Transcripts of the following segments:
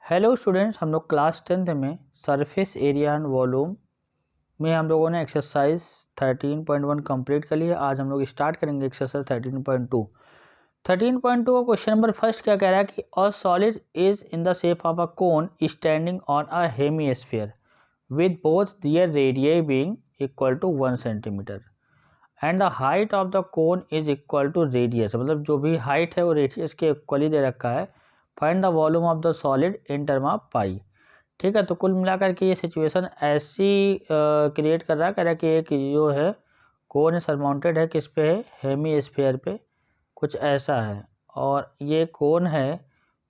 Hello students, हम लोग class 10th में सरफेस एरिया एंड वॉल्यूम में हम लोगों ने एक्सरसाइज 13.1 कंप्लीट कर लिया। आज हम लोग स्टार्ट करेंगे एक्सरसाइज 13.2। 13.2 का क्वेश्चन नंबर फर्स्ट क्या कह रहा है कि a solid is in the shape of a cone standing on a hemisphere with both their radius being equal to 1 centimetre and the height of the cone is equal to radius. मतलब जो भी height है वो radius के equal ही दे रखा है। Find the volume of the solid in term of pi. ठीक है, तो कुल मिलाकर के ये सिचुएशन ऐसी क्रिएट कर रहा है, कह रहा है कि एक जो है कोन सरमाउंटेड है, किस पे है, हेमी पे, कुछ ऐसा है। और ये कोन है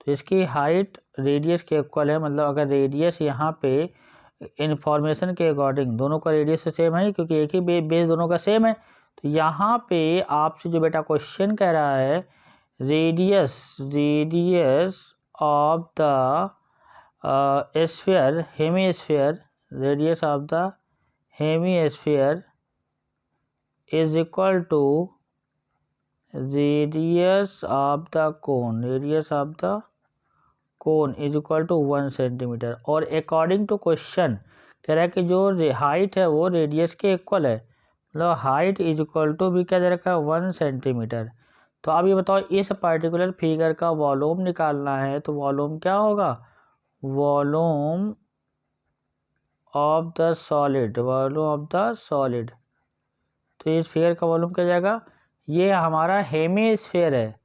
तो इसकी हाइट रेडियस के इक्वल है। मतलब अगर रेडियस यहाँ पे इंफॉर्मेशन के अकॉर्डिंग दोनों का रेडियस तो सेम है, क्योंकि एक ही बेस दोनों का सेम है। तो यहाँ पे आपसे जो बेटा क्वेश्चन कह रहा है radius of the sphere, hemisphere, radius of the hemisphere is equal to radius of the cone, radius of the cone is equal to 1 centimetre. और अकॉर्डिंग टू क्वेश्चन कह रहा है कि जो हाइट है वो रेडियस के इक्वल है। मतलब हाइट इज इक्वल टू भी क्या दे रखा है, 1 सेंटीमीटर। तो अब ये बताओ, इस पर्टिकुलर फिगर का वॉल्यूम निकालना है तो वॉल्यूम क्या होगा, volume of the solid, volume of the solid. तो इस फिगर का वॉल्यूम क्या जाएगा, ये हमारा हेमीस्फीयर है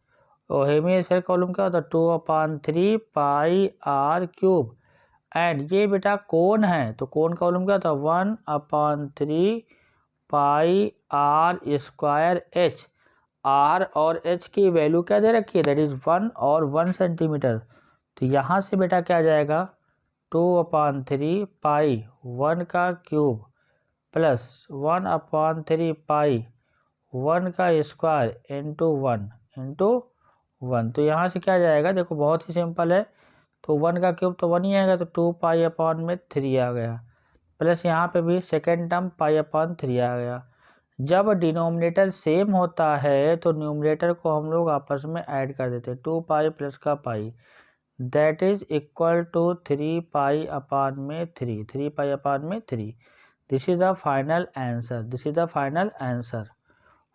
और हेमीस्फीयर का वॉल्यूम क्या होता है, 2/3 पाई आर क्यूब। एंड ये बेटा कोन है तो कोन का वॉल्यूम क्या होता है, 1/3 pi are square H. Are और एच की वैल्यू क्या दे रखी है, दैट इज 1 और 1 सेंटीमीटर। तो यहाँ से बेटा क्या आ जाएगा, 2/3 पाई 1 का क्यूब प्लस 1/3 पाई 1 का स्क्वायर इंटू 1। तो यहाँ से क्या जाएगा, देखो बहुत ही सिंपल है। तो 1 का क्यूब तो 1 ही आएगा, तो 2 पाई/3 आ गया, प्लस यहाँ पे भी सेकेंड टर्म पाई/3 आ गया। जब डिनोमिनेटर सेम होता है तो न्यूमरेटर को हम लोग आपस में ऐड कर देते हैं, 2 पाई प्लस का pi that is equal to 3 पाई/3, 3 पाई/3। This is the final answer, this is the final answer.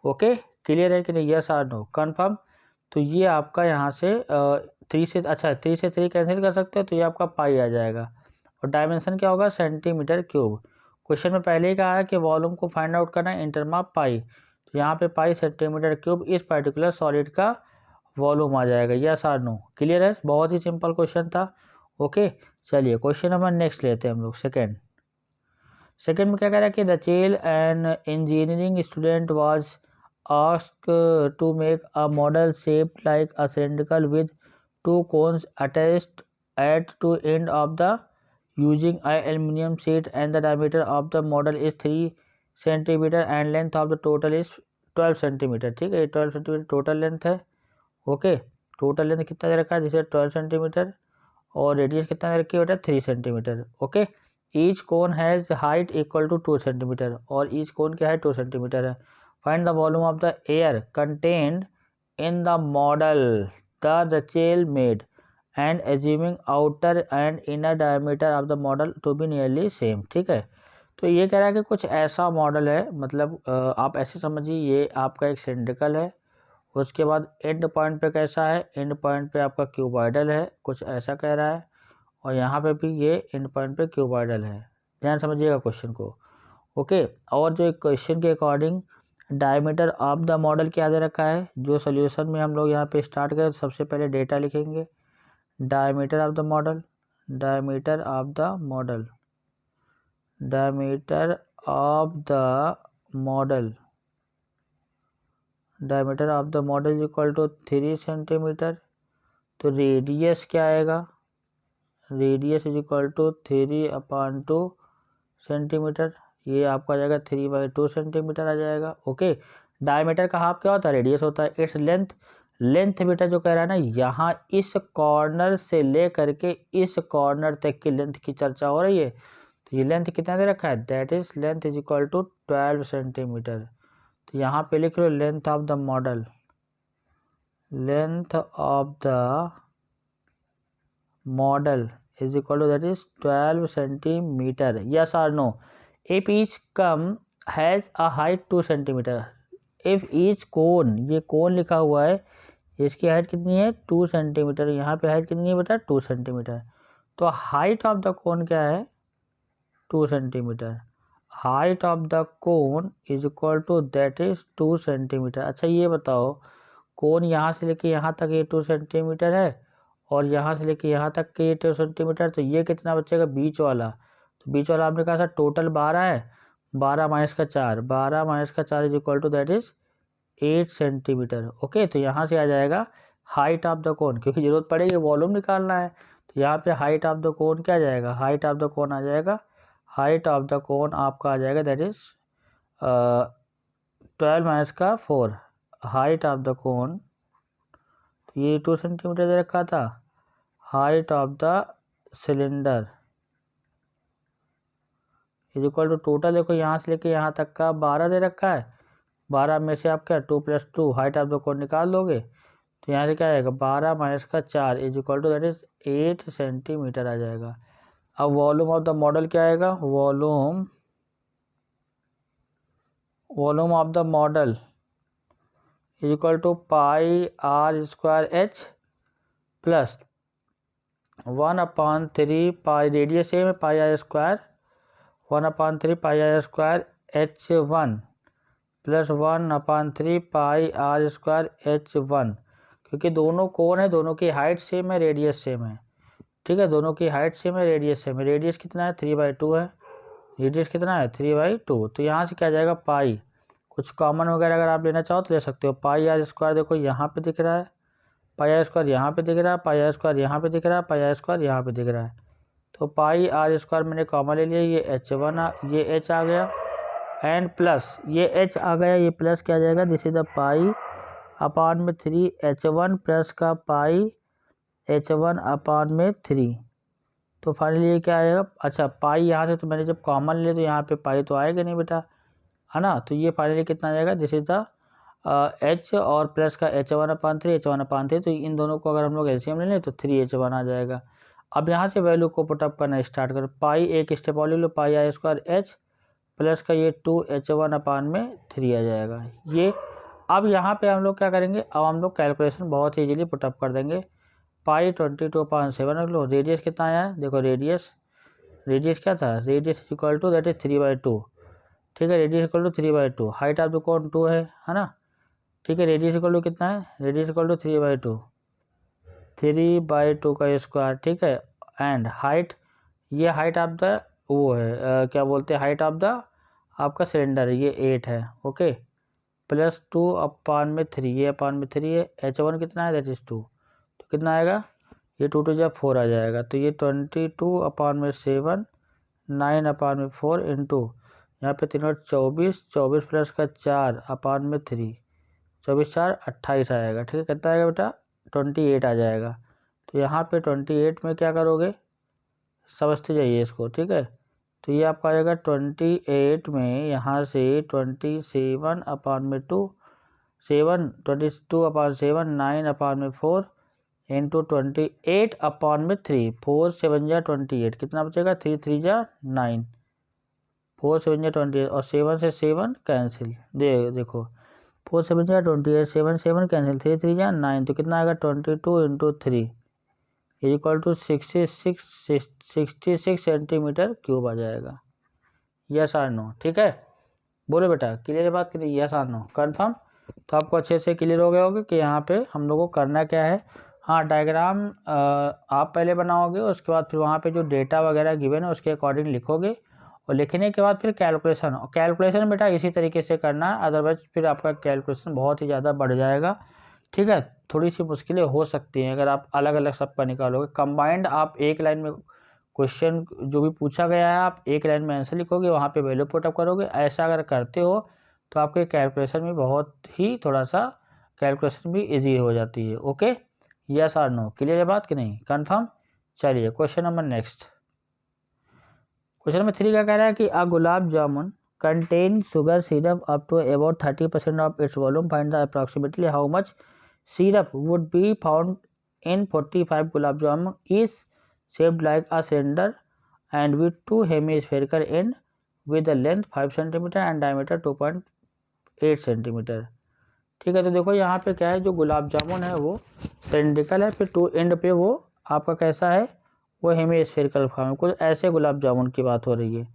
Okay, clear है कि नहीं, यस और नो, कंफर्म। तो ये आपका यहाँ से 3 से, अच्छा 3 से 3 कैंसिल कर सकते हो तो ये आपका पाई आ जाएगा। और डायमेंशन क्या होगा, सेंटीमीटर क्यूब। क्वेश्चन में पहले ही कहा है कि वॉल्यूम को फाइंड आउट करना है इन टर्म ऑफ पाई। तो यहाँ पे पाई सेंटीमीटर क्यूब इस पर्टिकुलर सॉलिड का वॉल्यूम आ जाएगा। यस और नो, क्लियर है, बहुत ही सिंपल क्वेश्चन था। ओके, चलिए क्वेश्चन नंबर नेक्स्ट लेते हैं हम लोग। सेकेंड में क्या कह रहा है कि Rachel an engineering student was asked to make a model shaped like a cylindrical with 2 cones attached at 2 end of the using a aluminum sheet and the diameter of the model is 3 centimetre and length of the total is 12 centimetre. ठीक है, 12 centimetre total length है। Okay, total length कितना दे रखा है, जैसे 12 centimetre और radius कितना दे रखी है बेटा, 3 centimetre. Okay, each cone has height equal to 2 centimetre और ईच कोन की हाइट 2 सेंटीमीटर है। Find the volume of the air contained in the model the Rachel made and assuming outer and inner diameter of the model to be nearly same. ठीक है, तो ये कह रहा है कि कुछ ऐसा मॉडल है, मतलब आप ऐसे समझिए ये आपका एक सिलिंड्रिकल है, उसके बाद एंड पॉइंट पे कैसा है, एंड पॉइंट पे आपका क्यूबॉइडल है, कुछ ऐसा कह रहा है। और यहाँ पे भी ये एंड पॉइंट पे क्यूबॉइडल है, ध्यान समझिएगा क्वेश्चन को। ओके, और जो क्वेश्चन के according diameter of the model क्या दे रखा है, जो सोल्यूशन में हम लोग यहाँ पे स्टार्ट करें तो सबसे पहले डेटा लिखेंगे, diameter of the model, diameter of the model, diameter of the model, diameter of the model equal to 3 centimetre. तो रेडियस क्या आएगा, radius is equal to 3/2 centimetre, ये आपका आ जाएगा 3/2 सेंटीमीटर आ जाएगा। ओके, डायमीटर का हाफ क्या होता है, रेडियस होता है। इट्स लेंथ, लेंथ बेटा जो कह रहा है ना, यहाँ इस कॉर्नर से ले करके इस कॉर्नर तक की लेंथ की चर्चा हो रही है। तो ये लेंथ कितना दे रखा है, that is length is equal to 12 centimetre. तो यहाँ पे लिख लो length of the model, length of the model is equal to that is 12 centimetre, yes और no. If each cone has a height 2 centimetre, if each cone, ये cone लिखा हुआ है, इसकी हाइट कितनी है 2 सेंटीमीटर, यहाँ पे हाइट कितनी है बेटा 2 सेंटीमीटर। तो हाइट ऑफ द कोन क्या है 2 centimetre, height of the cone is equal to that is 2 centimetre. अच्छा ये बताओ, कोन यहाँ से लेके यहाँ तक ये 2 सेंटीमीटर है और यहाँ से लेके यहाँ तक के ये 2 सेंटीमीटर, तो ये कितना बचेगा बीच वाला, तो बीच वाला आपने कहा था टोटल 12 है, 12 माइनस का 4, 12 माइनस का 4 is equal to that is 8 centimetre. Okay, तो यहाँ से आ जाएगा हाइट ऑफ द कोन, क्योंकि जरूरत पड़ेगी वॉल्यूम निकालना है, तो यहाँ पे हाइट ऑफ द कोन क्या आ जाएगा, हाइट ऑफ द कोन आ जाएगा, हाइट ऑफ द कोन आपका आ जाएगा दैट इज 12 माइनस का 4, हाइट ऑफ द कोन, तो ये 2 सेंटीमीटर दे रखा था, height of the cylinder is equal to total, देखो यहाँ से लेके यहाँ तक का 12 दे रखा है, 12 में से आप क्या 2 + 2 हाइट ऑफ द कोन निकाल दोगे, तो यहाँ से क्या आएगा 12 माइनस का 4 is equal to that is 8 centimetre आ जाएगा। अब वॉल्यूम ऑफ द मॉडल क्या आएगा, volume of the model is equal to pi are square H plus 1/3 pi, radius same है pi are square, 1/3 pi are square H1 plus 1/3 pi are square H1, क्योंकि दोनों कोण है, दोनों की height same है, रेडियस सेम है, ठीक है, दोनों की हाइट सेम है, रेडियस सेम है, रेडियस कितना है 3/2 है, रेडियस कितना है 3/2, तो यहाँ से क्या जाएगा पाई, कुछ कॉमन वगैरह अगर आप लेना चाहो तो ले सकते हो, पाई आर स्क्वायर देखो यहाँ पे दिख रहा है, पाई आर स्क्वायर यहाँ पे दिख रहा है, पाई आर स्क्वायर यहाँ पे दिख रहा है, पाई आर स्क्वायर यहाँ पे दिख रहा है, तो पाई आर स्क्वायर मैंने कॉमन ले लिया, ये H1 ये H आ गया एंड प्लस ये H आ गया, ये प्लस क्या आ जाएगा, this is the pi upon में 3 H1 प्लस का पाई H1 अपॉन में 3, तो फाइनली ये क्या आएगा, अच्छा पाई यहाँ से तो मैंने जब कॉमन ले तो यहाँ पे पाई तो आएगा नहीं बेटा, है ना, तो ये फाइनली कितना आ जाएगा, दिस इज द H और प्लस का H1/3 H1/3, तो इन दोनों को अगर हम लोग एलसीएम ले लें तो 3H1 आ जाएगा। अब यहाँ से वैल्यू को पुटअप करना स्टार्ट करो, पाई एक स्टेप और ले लो, पाई आर स्क्वायर H प्लस का ये 2H1/3 आ जाएगा ये। अब यहाँ पे हम लोग क्या करेंगे, अब हम लोग कैलकुलेशन बहुत ईजिली पुटअप कर देंगे, पाई 22/7 रख लो, रेडियस कितना आया है देखो, रेडियस क्या था, radius equal to that is 3/2, ठीक है, radius equal to 3/2, height of the cone 2 है ना, ठीक है, रेडियस इक्वल टू कितना है, रेडियस इक्वल टू 3/2 का स्क्वायर, ठीक है, एंड हाइट, ये हाइट ऑफ द वो है क्या बोलते हैं, हाइट ऑफ द आपका सिलेंडर है, ये 8 है, ओके, प्लस 2/3, ये अपॉन में 3 है, H1 कितना है दैट इज 2, तो कितना आएगा, ये 2 जब 4 आ जाएगा, तो ये 22/7 9/4 इंटू यहाँ पे 3 और 24, 24 प्लस का 4/3, 24 4 28 आएगा, ठीक है, कितना आएगा बेटा 28 आ जाएगा, तो यहाँ पे 28 में क्या करोगे, समझते जाइए इसको, ठीक है, तो ये आपका आ जाएगा 28 में यहाँ से 27/2 22/7 9/4 इंटू 28/3, 4 7 जा 28, कितना बचेगा 3 3 जा 9, 4 7 जा 28 और 7 से 7 कैंसिल, देखो 4 7 जा 28, 7 7 कैंसिल, 3 3 जा 9, तो कितना आएगा 22 into 3 equal to 66 centimetre cube आ जाएगा, यस और नो, ठीक है, बोलो बेटा क्लियर है बात, करिए यस और नो कन्फर्म, तो आपको अच्छे से क्लियर हो गया होगा कि यहाँ पे हम लोगों को करना क्या है। हाँ, डायग्राम आप पहले बनाओगे, उसके बाद फिर वहाँ पे जो डेटा वगैरह गिवन है उसके अकॉर्डिंग लिखोगे, और लिखने के बाद फिर कैलकुलेशन, और कैलकुलेशन बेटा इसी तरीके से करना है, अदरवाइज फिर आपका कैलकुलेशन बहुत ही ज़्यादा बढ़ जाएगा, ठीक है, थोड़ी सी मुश्किलें हो सकती हैं अगर आप अलग अलग सबका निकालोगे, कंबाइंड आप एक लाइन में क्वेश्चन जो भी पूछा गया है आप एक लाइन में आंसर लिखोगे, वहाँ पे वैल्यू पुटअप करोगे, ऐसा अगर करते हो तो आपके कैलकुलेशन में बहुत ही थोड़ा सा कैलकुलेशन भी इजी हो जाती है, ओके, यस और नो क्लियर है बात कि नहीं, कंफर्म। चलिए question number next, question number 3 क्या कह रहा है कि a gulab jamun contain sugar syrup up to about 30% of its volume, find the approximately how much syrup would be found in 45 gulab jamun is shaped like a cylinder and with two hemispherical end with a length 5 centimetre and diameter 2.8 centimetre. ठीक है, तो देखो यहाँ पे क्या है, जो गुलाब जामुन है वो सिलेंड्रिकल है, फिर टू एंड पे वो आपका कैसा है, वो हेमीस्फेरिकल फॉर्म है। कुछ ऐसे गुलाब जामुन की बात हो रही है,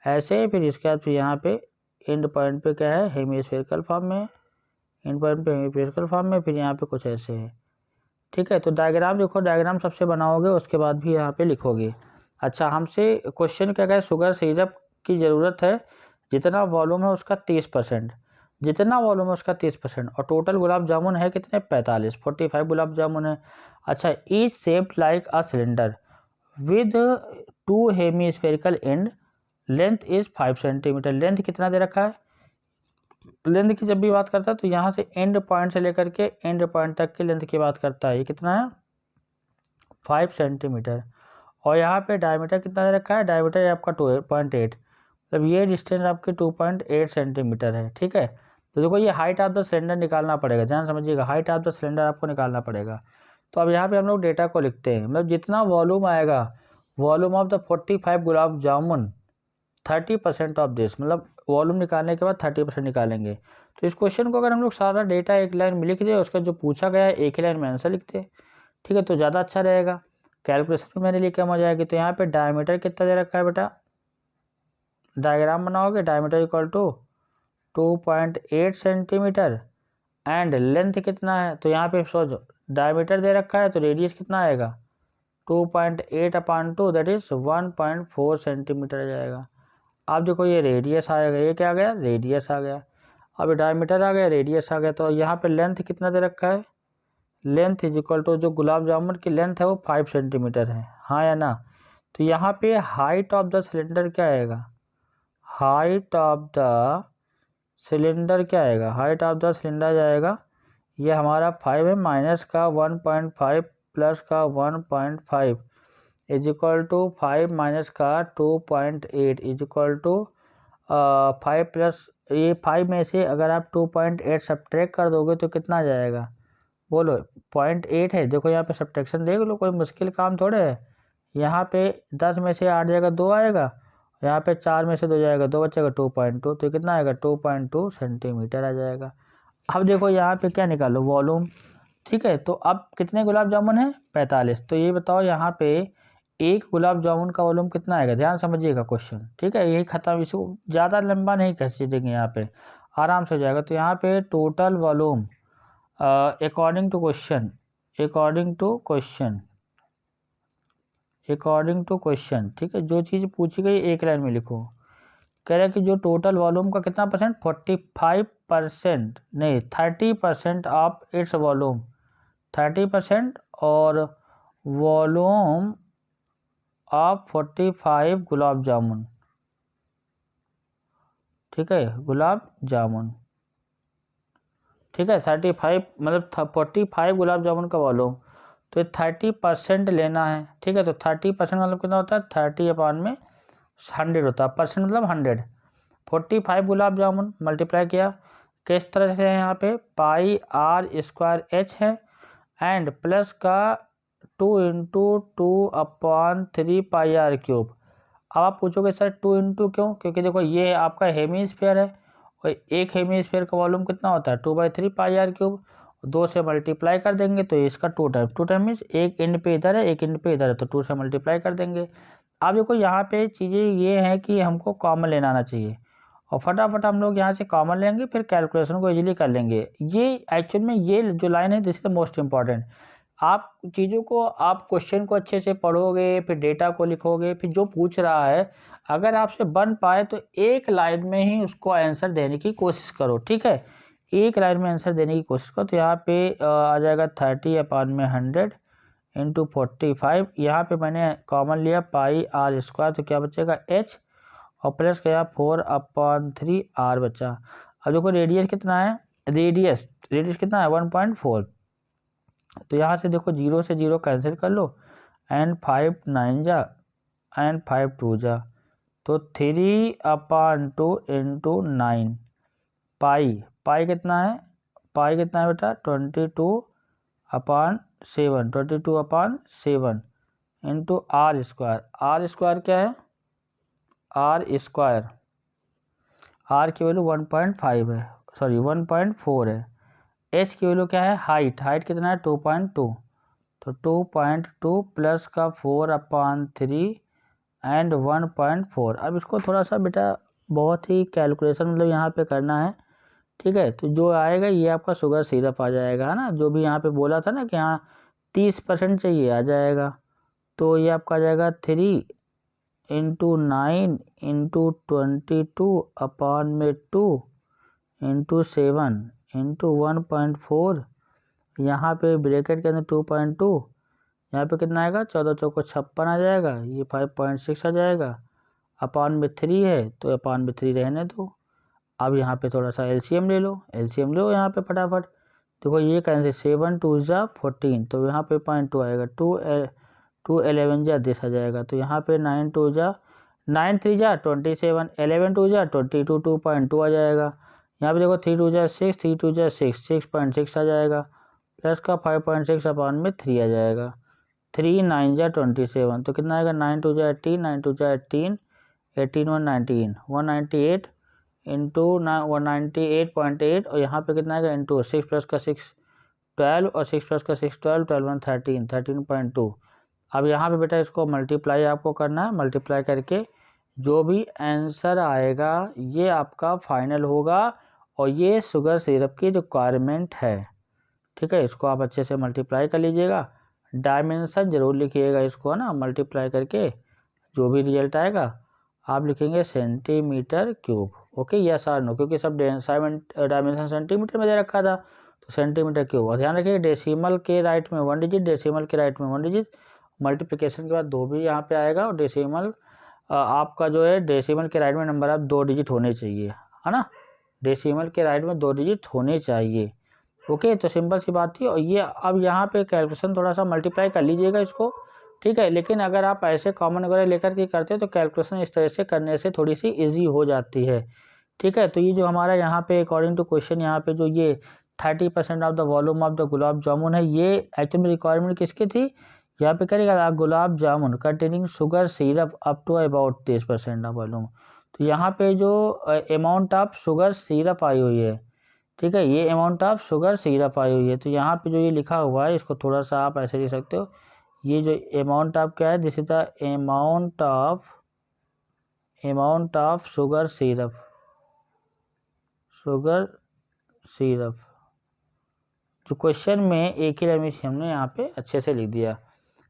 ऐसे। फिर इसके बाद फिर यहाँ पे एंड पॉइंट पे क्या है, हेमीस्फेरिकल फॉर्म में, एंड पॉइंट पे हेमीस्फेरिकल फॉर्म में, फिर यहाँ पे कुछ ऐसे है। ठीक है, तो डायग्राम देखो, डायग्राम सबसे बनाओगे उसके बाद भी यहाँ पे लिखोगे। अच्छा, हमसे क्वेश्चन क्या है, शुगर सिरप की ज़रूरत है, जितना वॉल्यूम है उसका 30%, जितना वॉल्यूम है उसका 30%, और टोटल गुलाब जामुन है कितने, 45 गुलाब जामुन है। अच्छा, each shaped like a cylinder with two hemispherical and, length is 5 centimetre. Length कितना दे रखा है, लेंथ की जब भी बात करता है तो यहाँ से एंड पॉइंट से लेकर के एंड पॉइंट तक की लेंथ की बात करता है। ये कितना है, 5 सेंटीमीटर। और यहाँ पे डायमीटर कितना दे रखा है, डायमीटर आपका 2.8, मतलब ये डिस्टेंस आपकी 2.8 सेंटीमीटर है। ठीक है, तो देखो ये हाइट ऑफ द सिलेंडर निकालना पड़ेगा, ध्यान समझिएगा, हाइट ऑफ द सिलेंडर आपको निकालना पड़ेगा। तो अब यहाँ पे हम लोग डेटा को लिखते हैं, मतलब जितना वॉल्यूम आएगा, volume of the 45 gulab jamun 30% of this, मतलब वॉल्यूम निकालने के बाद 30% निकालेंगे। तो इस क्वेश्चन को अगर हम लोग सारा डेटा एक लाइन में लिख दें, उसका जो पूछा गया है एक ही लाइन में आंसर लिखते हैं। ठीक है, तो ज़्यादा अच्छा रहेगा, कैलकुलेशन में मेरे लिए कम हो जाएगी। तो यहाँ पे डायमीटर कितना दे रखा है बेटा, डायग्राम बनाओगे, diameter equal to 2.8 centimetre and length कितना है, तो यहाँ पे सोचो डायमीटर दे रखा है तो रेडियस कितना आएगा, 2.8/2, दैट इज 1.4 सेंटीमीटर आ जाएगा। अब देखो ये रेडियस आएगा, ये क्या आ गया, रेडियस आ गया। अब डायमीटर आ गया, रेडियस आ गया, तो यहाँ पे लेंथ कितना दे रखा है, लेंथ इज इक्वल टू, जो गुलाब जामुन की लेंथ है वो 5 सेंटीमीटर है, हाँ या ना। तो यहाँ पे हाइट ऑफ द सिलेंडर क्या आएगा, हाइट ऑफ द सिलेंडर क्या आएगा, हाइट ऑफ द सिलेंडर जाएगा, ये हमारा 5 है, माइनस का 1.5 प्लस का 1.5 इज इक्वल टू 5 माइनस का 2.8 इज इक्वल टू 5 प्लस, ये 5 में से अगर आप 2.8 सब्ट्रैक्ट कर दोगे तो कितना जाएगा, बोलो, 0.8 है। देखो यहाँ पे सब्ट्रैक्शन देख लो, कोई मुश्किल काम थोड़े है। यहाँ पे 10 में से 8 जाएगा 2 आएगा, यहाँ पे 4 में से 2 जाएगा 2 बचेगा 2.2, तो कितना आएगा 2.2 सेंटीमीटर आ जाएगा। अब देखो यहाँ पे क्या निकालो, वॉल्यूम। ठीक है, तो अब कितने गुलाब जामुन है, 45। तो ये बताओ यहाँ पे एक गुलाब जामुन का वॉल्यूम कितना आएगा, ध्यान समझिएगा क्वेश्चन। ठीक है, यही खत्म, इसको ज़्यादा लंबा नहीं खींचेंगे, यहाँ पे आराम से हो जाएगा। तो यहाँ पे total volume according to question, according to question, according to question, ठीक है, जो चीज़ पूछी गई एक लाइन में लिखो। कह रहा है कि जो टोटल वॉल्यूम का कितना परसेंट, 45% नहीं 30% ऑफ इट्स वॉल्यूम, 30%, और वॉल्यूम ऑफ 45 गुलाब जामुन। ठीक है, गुलाब जामुन, ठीक है, 35 मतलब 45 गुलाब जामुन का वॉल्यूम, तो 30% लेना है। ठीक है, तो 30% मतलब कितना होता है, 30/100 होता है, परसेंट मतलब 100। 45 गुलाब जामुन मल्टीप्लाई किया, किस तरह से है, यहाँ पे πr² है एंड प्लस का 2 × 2/3 πr³। अब आप पूछोगे सर 2 इंटू क्यों, क्योंकि देखो ये आपका हेमीस्फीयर है, और एक हेमीस्फीयर का वॉल्यूम कितना होता है 2/3 πr³, 2 से मल्टीप्लाई कर देंगे तो इसका 2 टाइम, 2 टाइम मीन्स एक एंड पे इधर है एक एंड पे इधर है, तो 2 से मल्टीप्लाई कर देंगे। अब देखो यहाँ पे चीज़ें ये हैं कि हमको कॉमन लेना आना चाहिए, और फटाफट हम लोग यहाँ से कॉमन लेंगे, फिर कैलकुलेशन को इजीली कर लेंगे। ये एक्चुअल में ये जो लाइन है this is the most important. आप चीज़ों को, आप क्वेश्चन को अच्छे से पढ़ोगे, फिर डेटा को लिखोगे, फिर जो पूछ रहा है अगर आपसे बन पाए तो एक लाइन में ही उसको आंसर देने की कोशिश करो। ठीक है, एक लाइन में आंसर देने की कोशिश करो। तो यहाँ पे आ जाएगा 30/100 इंटू 45, यहाँ पे मैंने कॉमन लिया πr², तो क्या बचेगा h, और प्लस गया 4/3 r बचा। अब देखो रेडियस कितना है, रेडियस कितना है 1.4, तो यहाँ से देखो 0 से 0 कैंसिल कर लो, एंड 5 9 जा एंड 5 2 जा, तो 3/2 इंटू 9 पाई कितना है, बेटा 22/7, 22/7 into r square. R square क्या है, आर स्क्वायर, आर की वैल्यू 1.5 है, सॉरी 1.4 है। एच की वैल्यू क्या है, हाइट, हाइट कितना है 2.2, तो 2.2 प्लस का 4/3 एंड 1.4। अब इसको थोड़ा सा बेटा बहुत ही कैलकुलेशन मतलब यहाँ पे करना है, ठीक है। तो जो आएगा ये आपका शुगर सिरप आ जाएगा, है ना, जो भी यहाँ पे बोला था ना कि यहाँ 30% चाहिए आ जाएगा। तो ये आपका आ जाएगा 3 इंटू 9 इंटू 22/2 इंटू 7 इंटू 1.4, यहाँ पे ब्रैकेट के अंदर 2.2, यहाँ पे कितना आएगा 14 चौको 56 आ जाएगा, ये 5.6 आ जाएगा। अपान में 3 है तो अपान में 3 रहने दो। अब यहाँ पे थोड़ा सा एलसीएम ले लो, एलसीएम लो यहाँ पे फटाफट। देखो ये कैसे 7 2 जा 14, तो यहाँ पे 0.2 आएगा, 2 11 जा 10 आ जाएगा। तो यहाँ पे 9 2 जा 9 3 जा 27, 11 2 जा 22, 2.2 आ जाएगा। यहाँ पे देखो 3 2 जा 6, 3 2 जा 6, 6.6 आ जाएगा, प्लस का 5.6 अपान में 3 आ जाएगा। 3 9 जा 27, तो कितना आएगा 9 2 जा 18, 9 2 जा 18, 18 1 19, 198 इंटू 198.8, और यहाँ पे कितना आएगा इंटू 6 प्लस का 6 12, और 6 प्लस का 6 12, 12 1 13, 13.2। अब यहाँ पे बेटा इसको मल्टीप्लाई आपको करना है, मल्टीप्लाई करके जो भी आंसर आएगा ये आपका फाइनल होगा, और ये शुगर सिरप की रिक्वायरमेंट है, ठीक है। इसको आप अच्छे से मल्टीप्लाई कर लीजिएगा, डायमेंशन जरूर लिखिएगा इसको, है ना, मल्टीप्लाई करके जो भी रिजल्ट आएगा आप लिखेंगे सेंटीमीटर क्यूब। ओके, यस और नो, क्योंकि सब डायमेंशन सेंटीमीटर में दे रखा था, तो सेंटीमीटर क्यूब। और ध्यान रखिए डेसिमल के राइट में 1 डिजिट, डेसिमल के राइट में 1 डिजिट, मल्टीप्लिकेशन के बाद 2 भी यहाँ पे आएगा, और डेसिमल आपका जो है डेसिमल के राइट में नंबर आप 2 डिजिट होने चाहिए, है ना, डेसिमल के राइट में 2 डिजिट होने चाहिए। ओके, तो सिंपल सी बात थी। और ये अब यहाँ पे कैलकुलेशन थोड़ा सा मल्टीप्लाई कर लीजिएगा इसको, ठीक है। लेकिन अगर आप ऐसे कॉमन वगैरह लेकर के करते हैं तो कैलकुलेशन इस तरह से करने से थोड़ी सी इजी हो जाती है, ठीक है। तो ये जो हमारा यहाँ पे अकॉर्डिंग टू क्वेश्चन यहाँ पे जो ये 30% of the volume of the gulab jamun है, ये एक्चुअली रिक्वायरमेंट किसकी थी, यहाँ पे करेगा gulab jamun containing sugar syrup up to about 30% of volume. तो यहाँ पे जो अमाउंट ऑफ शुगर सिरप आई हुई है, ठीक है, ये अमाउंट ऑफ शुगर सिरप आई हुई है। तो यहाँ पे जो ये लिखा हुआ है इसको थोड़ा सा आप ऐसे लिख सकते हो, ये जो अमाउंट ऑफ क्या है, this is the amount of sugar syrup, sugar syrup, जो क्वेश्चन में एक ही लाइन में हमने यहाँ पे अच्छे से लिख दिया,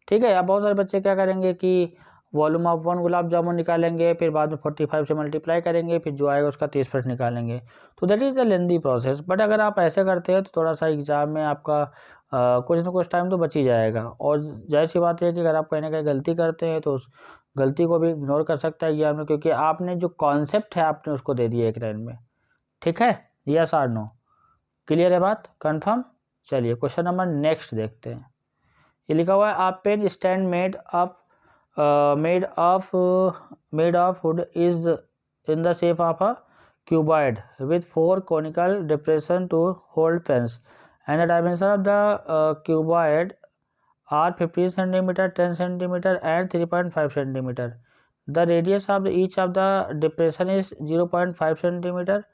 ठीक है। अब बहुत सारे बच्चे क्या करेंगे कि वॉल्यूम ऑफ 1 गुलाब जामुन निकालेंगे, फिर बाद में 45 से मल्टीप्लाई करेंगे, फिर जो आएगा उसका 30% निकालेंगे, तो that is the lengthy process. But अगर आप ऐसे करते हैं तो थोड़ा सा एग्जाम में आपका कुछ ना कुछ टाइम तो बच ही जाएगा। और जाहिर सी बात है कि अगर आप कहीं ना कहीं गलती करते हैं तो उस गलती को भी इग्नोर कर सकता है एग्जाम में, क्योंकि आपने जो कॉन्सेप्ट है आपने उसको दे दिया एक लाइन में, ठीक है। यस और नो, क्लियर है बात, कंफर्म। चलिए क्वेश्चन नंबर नेक्स्ट देखते हैं। ये लिखा हुआ है a pen stand made of wood is in the shape of a cuboid with 4 conical depression to hold pens, and the dimension of the cuboid are 15 centimeter, 10 centimeter and 3.5 centimeter. The radius of each of the depression is 0.5 centimeter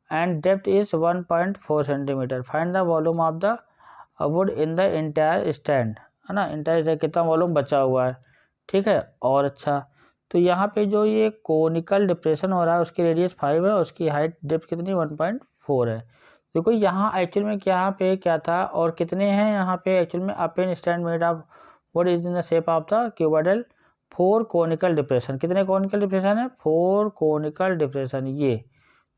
and depth is 1.4 centimeter. Find the volume of the wood in the entire stand, है ना, entire कितना volume बचा हुआ है, ठीक है। और अच्छा, तो यहाँ पे जो ये कोनिकल डिप्रेशन हो रहा है उसकी रेडियस 5 है, उसकी हाइट डेप्थ कितनी 1.4 है। देखो यहाँ एक्चुअल में क्या था और कितने हैं यहाँ पे एक्चुअल में open stand made of what is in the shape of the cuboidal 4 conical depression. कितने कोनिकल डिप्रेशन है, 4 कोनिकल डिप्रेशन ये।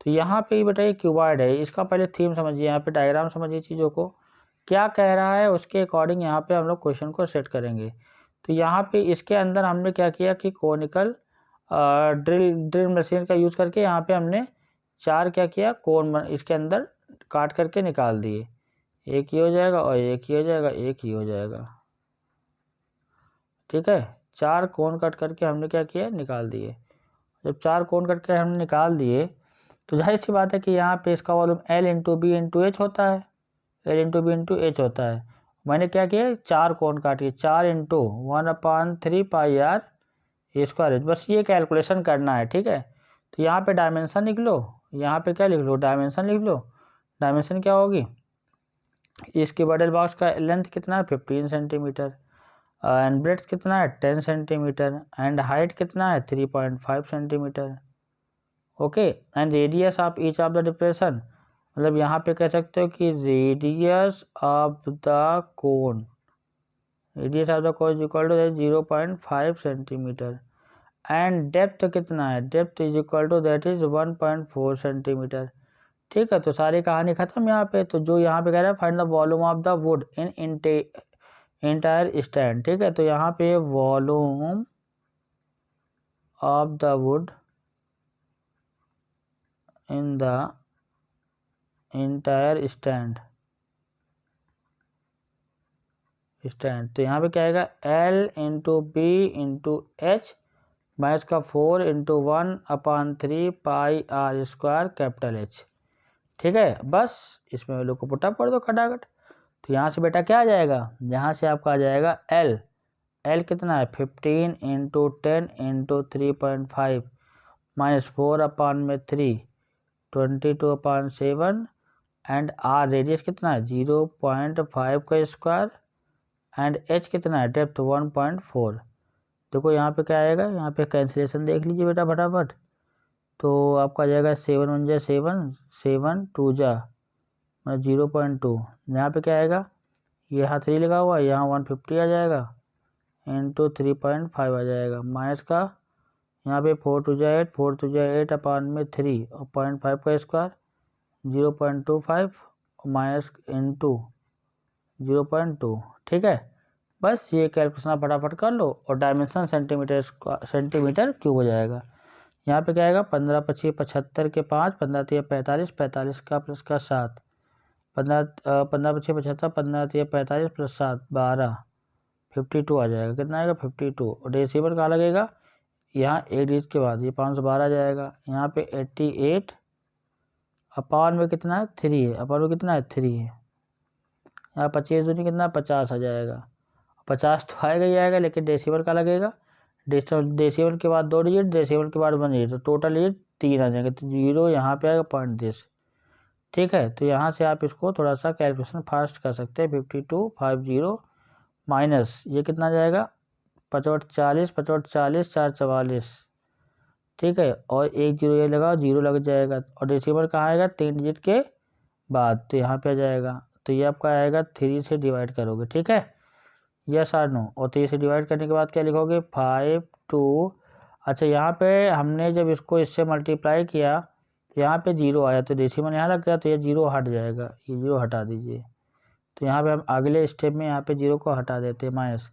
तो यहाँ पे ही बताइए क्यूबॉइड है, इसका पहले थीम समझिए, यहाँ पे डायग्राम समझिए चीज़ों को क्या कह रहा है, उसके अकॉर्डिंग यहाँ पे हम लोग क्वेश्चन को सेट करेंगे। तो यहाँ पे इसके अंदर हमने क्या किया कि कोनिकल ड्रिल मशीन का यूज़ करके यहाँ पे हमने 4 क्या किया कोन इसके अंदर काट करके निकाल दिए, एक ही हो जाएगा और एक ही हो जाएगा, एक ही हो जाएगा, ठीक है। 4 कोन कट करके हमने क्या किया निकाल दिए। जब 4 कोन कट कर हमने निकाल दिए तो जाहिर सी बात है कि यहाँ पे इसका volume L into b into h होता है, L into b into h होता है, मैंने क्या किया, 4 कोण काटिए, 4 इंटू 1/3 पाई आर स्क्वायर, बस ये कैलकुलेशन करना है, ठीक है। तो यहाँ पे डायमेंशन लिख लो, यहाँ पे क्या लिख लो, डायमेंशन लिख लो। डायमेंशन क्या होगी, इसके बडल बॉक्स का लेंथ कितना है 15 सेंटीमीटर, एंड ब्रेड्थ कितना है 10 सेंटीमीटर, एंड हाइट कितना है 3.5 centimetre. Okay, and radius of each of the depression, मतलब यहाँ पे कह सकते हो कि radius of the cone, radius of the cone equal to 0.5 centimetre, and depth कितना है, depth is equal to that is 1.4 centimetre. ठीक है, तो सारी कहानी खत्म यहाँ पे। तो जो यहाँ पे कह रहा है find the volume of the wood in entire stand, ठीक है। तो यहाँ पे volume of the wood in the entire stand, तो यहाँ पे क्या आएगा, L into b into h minus का 4 into 1/3 pi are square capital H। ठीक है, बस इसमें लोग को पुटअप कर दो खटाखट। तो यहाँ से बेटा क्या आ जाएगा, यहाँ से आपका आ जाएगा L कितना है 15 into 10 into 3.5 minus 4/3 22/7, and R radius कितना है 0.5 का स्क्वायर, एंड H कितना है डेप्थ 1.4। देखो यहाँ पे क्या आएगा, यहाँ पे कैंसिलेशन देख लीजिए बेटा फटाफट। तो आपका आ जाएगा 7 1 जा 7, 7 2 जा 0.2, यहाँ पे क्या आएगा, यहाँ 3 लगा हुआ है, यहाँ 150 आ जाएगा इंटू 3.5 आ जाएगा, माइनस का यहाँ पे 4 2 जा 8, 4 2 जा 8/3 और 0.5 का स्क्वायर 0.25 माइनस इंटू 0.2। ठीक है, बस ये कैलकुलेशन फटाफट कर लो और डायमेंशन सेंटीमीटर क्यूब हो जाएगा। यहाँ पे क्या आएगा 15 25 75 के 5, 15 3 45, 45 का प्लस का 7, 15 25 75, 15 3 45 प्लस 7 12, 52 आ जाएगा। कितना आएगा 52, और डेसिमल कहाँ लगेगा, यहाँ 1 डिजिट के बाद ये 512 आ जाएगा। यहाँ पे 88 अपान में कितना है 3 है, अपान में कितना है 3 है, यहाँ 25 दूनी कितना 50 आ जाएगा। 50 तो आएगा ही आएगा, लेकिन डेसिमल का लगेगा, डेसिमल के बाद 2 डिजिट, डेसिमल के बाद 1 डिजिट, तो टोटल ये 3 आ जाएंगे। तो 0 यहाँ पे आएगा 0.10। ठीक है, तो यहाँ से आप इसको थोड़ा सा कैलकुलेशन फास्ट कर सकते हैं। 5250 माइनस ये कितना जाएगा 55 40, 55 40 4 44। ठीक है, और 1 0 ये लगाओ, 0 लग जाएगा, और डेसिमल कहाँ आएगा 3 डिजिट के बाद, तो यहाँ पे आ जाएगा। तो ये आपका आएगा 3 से डिवाइड करोगे, ठीक है, यस और नो। और 3 से डिवाइड करने के बाद क्या लिखोगे 5 2। अच्छा, यहाँ पे हमने जब इसको इससे मल्टीप्लाई किया तो यहाँ पे 0 आया, तो डेसिमल यहाँ लग गया, तो ये 0 हट जाएगा, ये 0 हटा दीजिए। तो यहाँ पे हम अगले स्टेप में यहाँ पे 0 को हटा देते हैं, माइनस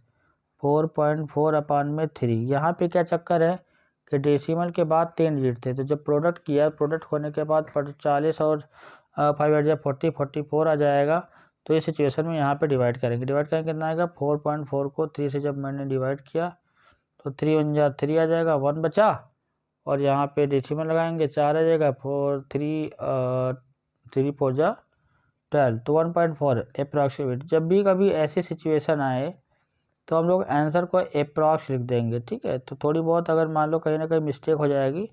4.4/3। यहाँ पे क्या चक्कर है कि डेसिमल के बाद 3 डिजिट थे, तो जब प्रोडक्ट किया, प्रोडक्ट होने के बाद 40 और 5 40 44 आ जाएगा। तो इस सिचुएशन में यहाँ पे डिवाइड करेंगे, कितना आएगा 4.4 को 3 से जब मैंने डिवाइड किया तो 3 1 जा 3 आ जाएगा, 1 बचा, और यहाँ पे डेसिमल लगाएंगे 4 आ जाएगा, 3 4 जा 12, तो 1.4 अप्रॉक्सीमेट। जब भी कभी ऐसी सिचुएशन आए तो हम लोग आंसर को अप्रॉक्स लिख देंगे, ठीक है। तो थोड़ी बहुत अगर मान लो कहीं ना कहीं मिस्टेक हो जाएगी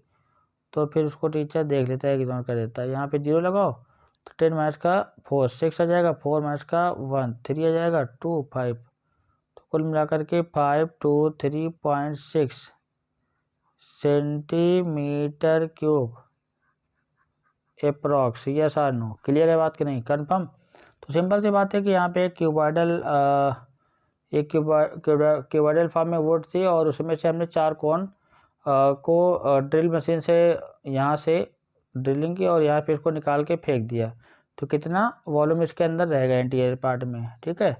तो फिर उसको टीचर देख लेता है, इग्नोर कर देता है। यहाँ पे 0 लगाओ तो 10 माइनस का 4 6 आ जाएगा, 4 माइनस का 1 3 आ जाएगा, 2 5, तो कुल मिलाकर के 5 2 3.6 सेंटीमीटर क्यूब अप्रॉक्स, यस और नो। क्लियर है बात कि नहीं, कंफर्म। तो सिंपल सी बात है कि यहाँ पे एक क्यूबॉइडल फॉर्म में वुड थी, और उसमें से हमने 4 कोन को ड्रिल मशीन से यहाँ से ड्रिलिंग की और यहाँ पे इसको निकाल के फेंक दिया। तो कितना वॉल्यूम इसके अंदर रहेगा इंटीरियर पार्ट में, ठीक है।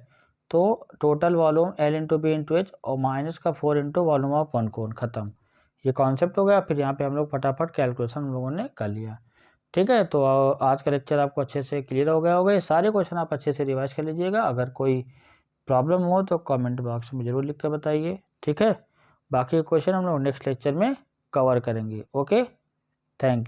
तो total volume L into b into h और माइनस का 4 इंटू वॉल्यूम ऑफ 1 कोन, खत्म। ये कॉन्सेप्ट हो गया। फिर यहाँ पे हम लोग फटाफट कैलकुलेशन हम लोगों ने कर लिया, ठीक है। तो आज का लेक्चर आपको अच्छे से क्लियर हो गया होगा। ये सारे क्वेश्चन आप अच्छे से रिवाइज कर लीजिएगा। अगर कोई प्रॉब्लम हो तो कमेंट बॉक्स में ज़रूर लिख कर बताइए, ठीक है। बाकी क्वेश्चन हम लोग नेक्स्ट लेक्चर में कवर करेंगे। Okay, thank you.